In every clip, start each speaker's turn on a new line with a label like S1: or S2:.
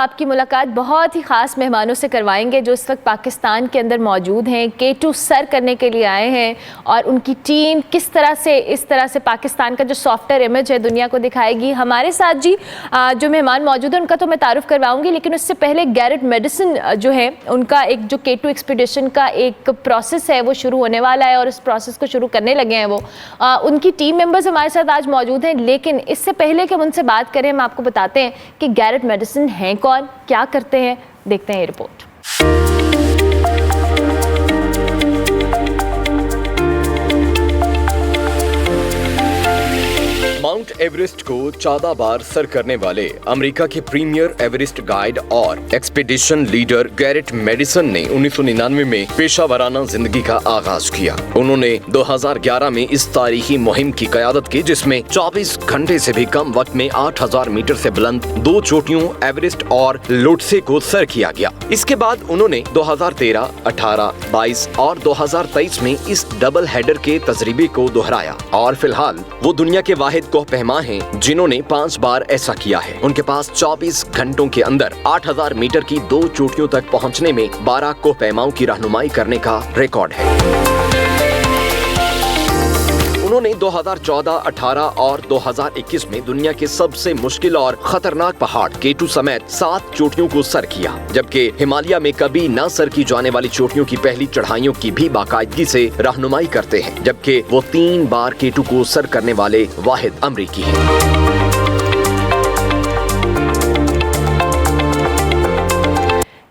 S1: आपकी मुलाकात बहुत ही ख़ास मेहमानों से करवाएंगे जो इस वक्त पाकिस्तान के अंदर मौजूद हैं। K2 सर करने के लिए आए हैं और उनकी टीम किस तरह से इस तरह से पाकिस्तान का जो सॉफ्टवेयर इमेज है दुनिया को दिखाएगी। हमारे साथ जी जो मेहमान मौजूद हैं उनका तो मैं तारुफ करवाऊंगी, लेकिन उससे पहले गैरेट मेडिसन जो है उनका एक जो K2 एक्सपीडिशन का एक प्रोसेस है वो शुरू होने वाला है और इस प्रोसेस को शुरू करने लगे हैं वो। उनकी टीम मेम्बर्स हमारे साथ आज मौजूद हैं, लेकिन इससे पहले कि हम उनसे बात करें हम आपको बताते हैं कि गैरेट मेडिसन हैं कौन, क्या करते हैं, देखते हैं ये रिपोर्ट।
S2: माउंट एवरेस्ट को 14 बार सर करने वाले अमेरिका के प्रीमियर एवरेस्ट गाइड और एक्सपीडिशन लीडर गैरेट मेडिसन ने 1999 में पेशा-वराना जिंदगी का आगाज किया। उन्होंने 2011 में इस तारीखी मुहिम की क़यादत की, जिसमें 24 घंटे से भी कम वक्त में 8000 मीटर से बुलंद 2 चोटियों एवरेस्ट और लोटसे को सर किया गया। इसके बाद उन्होंने 2013, 18, 22 और 2023 में इस डबल हेडर के तजर्बे को दोहराया और फिलहाल वो दुनिया के वाहिद कोहपैमा हैं जिन्होंने 5 बार ऐसा किया है। उनके पास 24 घंटों के अंदर 8000 मीटर की 2 चोटियों तक पहुंचने में 12 कोहपैमाओं की रहनुमाई करने का रिकॉर्ड है। उन्होंने 2014, 18 और 2021 में दुनिया के सबसे मुश्किल और खतरनाक पहाड़ K2 समेत 7 चोटियों को सर किया, जबकि हिमालय में कभी न सर की जाने वाली चोटियों की पहली चढ़ाइयों की भी बाकायदगी से रहनुमाई करते हैं, जबकि वो 3 बार K2 को सर करने वाले वाहिद अमरीकी हैं।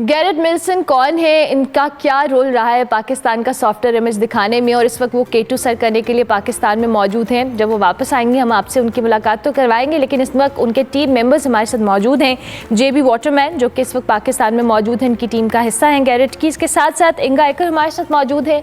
S1: गैरेट मेडिसन कौन है, इनका क्या रोल रहा है पाकिस्तान का सॉफ्टवेयर इमेज दिखाने में, और इस वक्त वो K2 सर करने के लिए पाकिस्तान में मौजूद हैं। जब वो वापस आएंगे हम आपसे उनकी मुलाकात तो करवाएंगे, लेकिन इस वक्त उनके टीम मेंबर्स हमारे साथ मौजूद हैं। JB वाटरमैन जो कि इस वक्त पाकिस्तान में मौजूद हैं, इनकी टीम का हिस्सा हैं गैरेट की। इसके साथ साथ इंगा एकर हमारे साथ मौजूद है।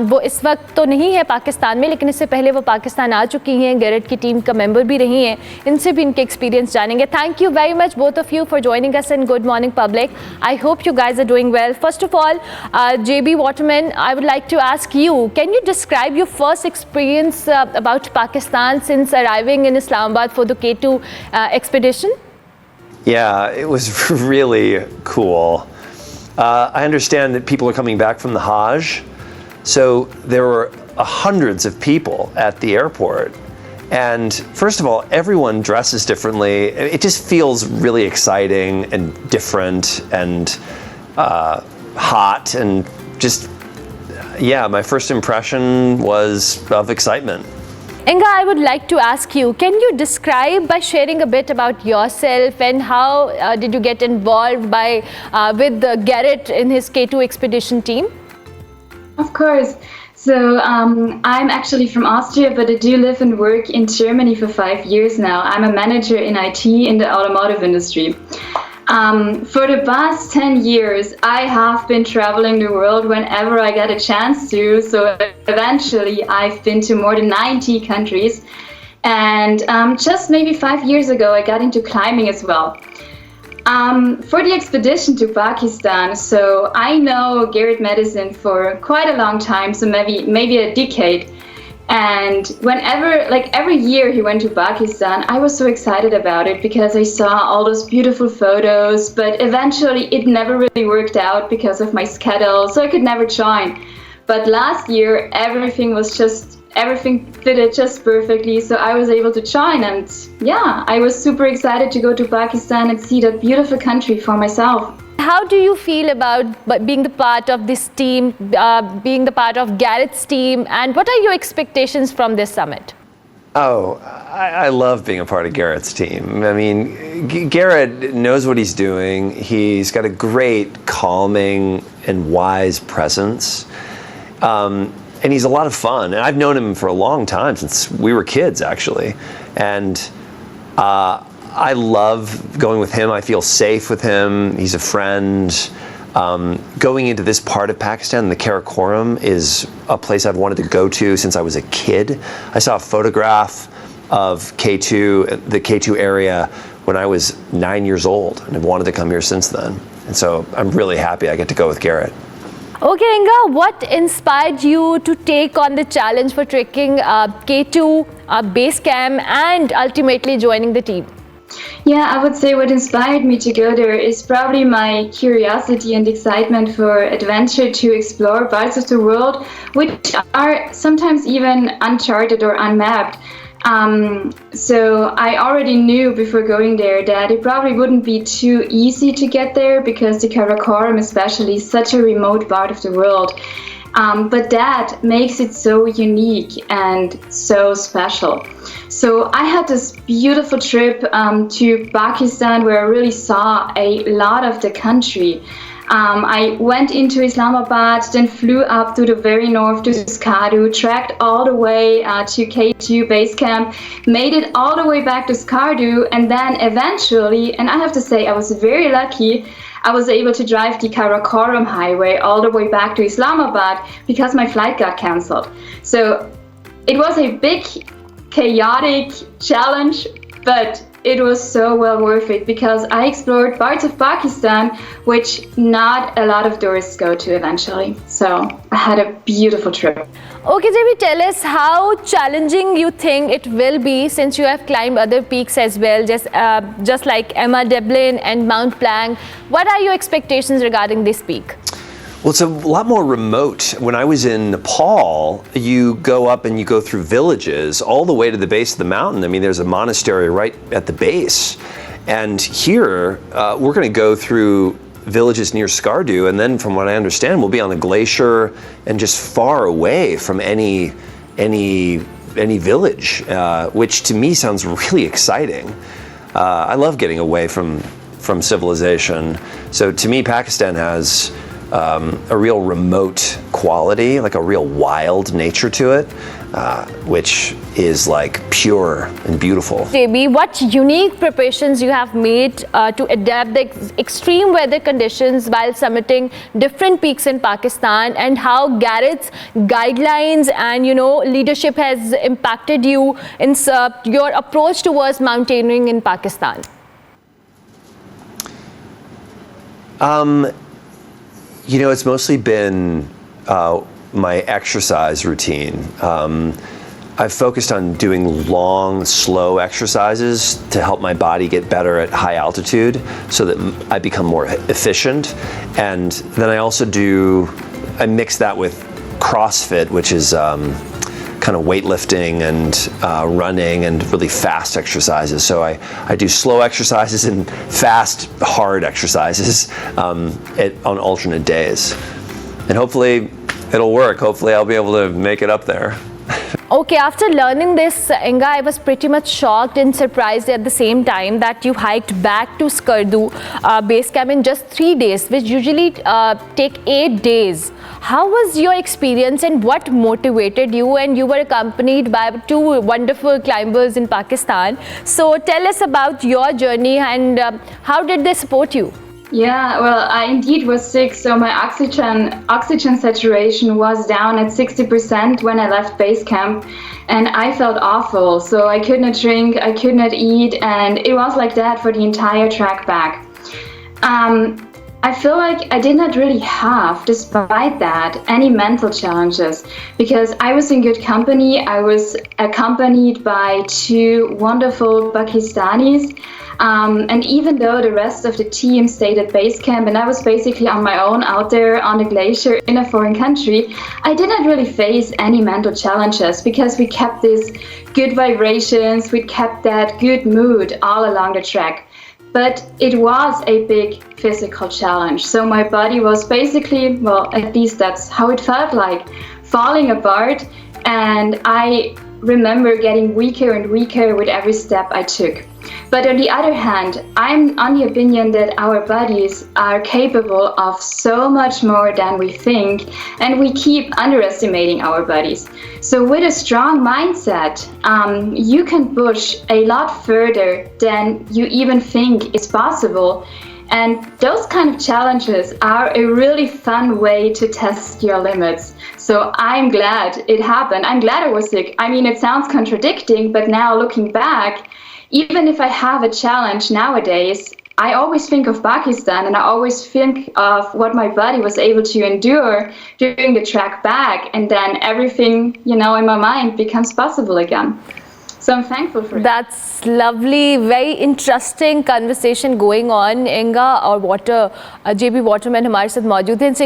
S1: वो इस वक्त तो नहीं है पाकिस्तान में, लेकिन इससे पहले वो पाकिस्तान आ चुकी हैं, गैरेट की टीम का मेंबर भी रही हैं। इनसे भी इनके एक्सपीरियंस जानेंगे। Thank you very much both of you for joining us in good morning public. I hope you guys are doing well. First of all, JB Waterman, I would like to ask you, can you describe your first experience about Pakistan since arriving in Islamabad for the K2 expedition?
S3: Yeah, it was really cool. I understand that people are coming back from the Hajj, so there were hundreds of people at the airport. And first of all, everyone dresses differently. It just feels really exciting and different and hot and just, yeah, my first impression was of excitement.
S1: Inga, I would like to ask you, can you describe by sharing a bit about yourself and how did you get involved with Garrett in his K2 expedition team?
S4: Of course. So I'm actually from Austria, but I do live and work in Germany for 5 years now. I'm a manager in IT in the automotive industry. For the past 10 years, I have been traveling the world whenever I get a chance to. So eventually I've been to more than 90 countries. And just maybe 5 years ago, I got into climbing as well. For the expedition to Pakistan, so I know Garrett Medicine for quite a long time, so maybe a decade. And whenever, like every year he went to Pakistan, I was so excited about it because I saw all those beautiful photos, but eventually it never really worked out because of my schedule, so I could never join. But last year, everything fitted just perfectly, so I was able to join, and yeah, I was super excited to go to Pakistan and see that beautiful country for myself.
S1: How do you feel about being the part of this team, being the part of Garrett's team, and what are your expectations from this summit?
S3: Oh, I love being a part of Garrett's team. I mean, Garrett knows what he's doing. He's got a great calming and wise presence. And he's a lot of fun. And I've known him for a long time, since we were kids, actually. And I love going with him. I feel safe with him. He's a friend. Going into this part of Pakistan, the Karakoram, is a place I've wanted to go to since I was a kid. I saw a photograph of K2, the K2 area, when I was 9 years old, and I've wanted to come here since then. And so I'm really happy I get to go with Garrett.
S1: Okay, Inga, what inspired you to take on the challenge for trekking K2 base camp and ultimately joining the team?
S4: Yeah, I would say what inspired me to go there is probably my curiosity and excitement for adventure, to explore parts of the world which are sometimes even uncharted or unmapped. So I already knew before going there that it probably wouldn't be too easy to get there, because the Karakoram especially is such a remote part of the world. But that makes it so unique and so special. So I had this beautiful trip to Pakistan, where I really saw a lot of the country. I went into Islamabad, then flew up to the very north to Skardu, trekked all the way to K2 base camp, made it all the way back to Skardu, and then eventually, and I have to say I was very lucky, I was able to drive the Karakoram highway all the way back to Islamabad because my flight got cancelled. So it was a big, chaotic challenge, but it was so well worth it, because I explored parts of Pakistan which not a lot of tourists go to eventually. So I had a beautiful trip.
S1: Okay, JB, tell us how challenging you think it will be, since you have climbed other peaks as well, just like Emma Devlin and Mount Blanc. What are your expectations regarding this peak?
S3: Well, it's a lot more remote. When I was in Nepal, you go up and you go through villages all the way to the base of the mountain. I mean, there's a monastery right at the base. And here, we're going to go through villages near Skardu, and then from what I understand, we'll be on the glacier and just far away from any village, which to me sounds really exciting. I love getting away from civilization. So to me, Pakistan has a real remote quality, like a real wild nature to it, which is like pure and beautiful.
S1: JB, what unique preparations you have made to adapt the extreme weather conditions while summiting different peaks in Pakistan, and how Garrett's guidelines and leadership has impacted you in your approach towards mountaineering in Pakistan?
S3: It's mostly been my exercise routine. I've focused on doing long, slow exercises to help my body get better at high altitude, so that I become more efficient. And then I mix that with CrossFit, which is kind of weightlifting and running and really fast exercises. So I do slow exercises and fast, hard exercises on alternate days. And hopefully it'll work. Hopefully I'll be able to make it up there.
S1: Okay, after learning this, Inga, I was pretty much shocked and surprised at the same time that you hiked back to Skardu base camp in just 3 days, which usually take 8 days. How was your experience, and what motivated you? And you were accompanied by 2 wonderful climbers in Pakistan. So tell us about your journey, and how did they support you?
S4: Yeah, well, I indeed was sick, so my oxygen saturation was down at 60% when I left base camp, and I felt awful. So I could not drink, I could not eat, and it was like that for the entire trek back. I feel like I did not really have, despite that, any mental challenges, because I was in good company. I was accompanied by 2 wonderful Pakistanis. And even though the rest of the team stayed at base camp and I was basically on my own out there on the glacier in a foreign country, I did not really face any mental challenges, because we kept these good vibrations, we kept that good mood all along the trek. But it was a big physical challenge. So my body was basically, well, at least that's how it felt like, falling apart. And I remember getting weaker and weaker with every step I took. But on the other hand, I'm on the opinion that our bodies are capable of so much more than we think, and we keep underestimating our bodies. So with a strong mindset, you can push a lot further than you even think is possible. And those kind of challenges are a really fun way to test your limits. So I'm glad it happened. I'm glad I was sick. I mean, it sounds contradicting, but now looking back, even if I have a challenge nowadays, I always think of Pakistan, and I always think of what my body was able to endure during the trek back, and then everything, in my mind becomes possible again. So I'm thankful for it.
S1: That's lovely, very interesting conversation going on. Inga और JB Waterman हमारे साथ मौजूद हैं. इनसे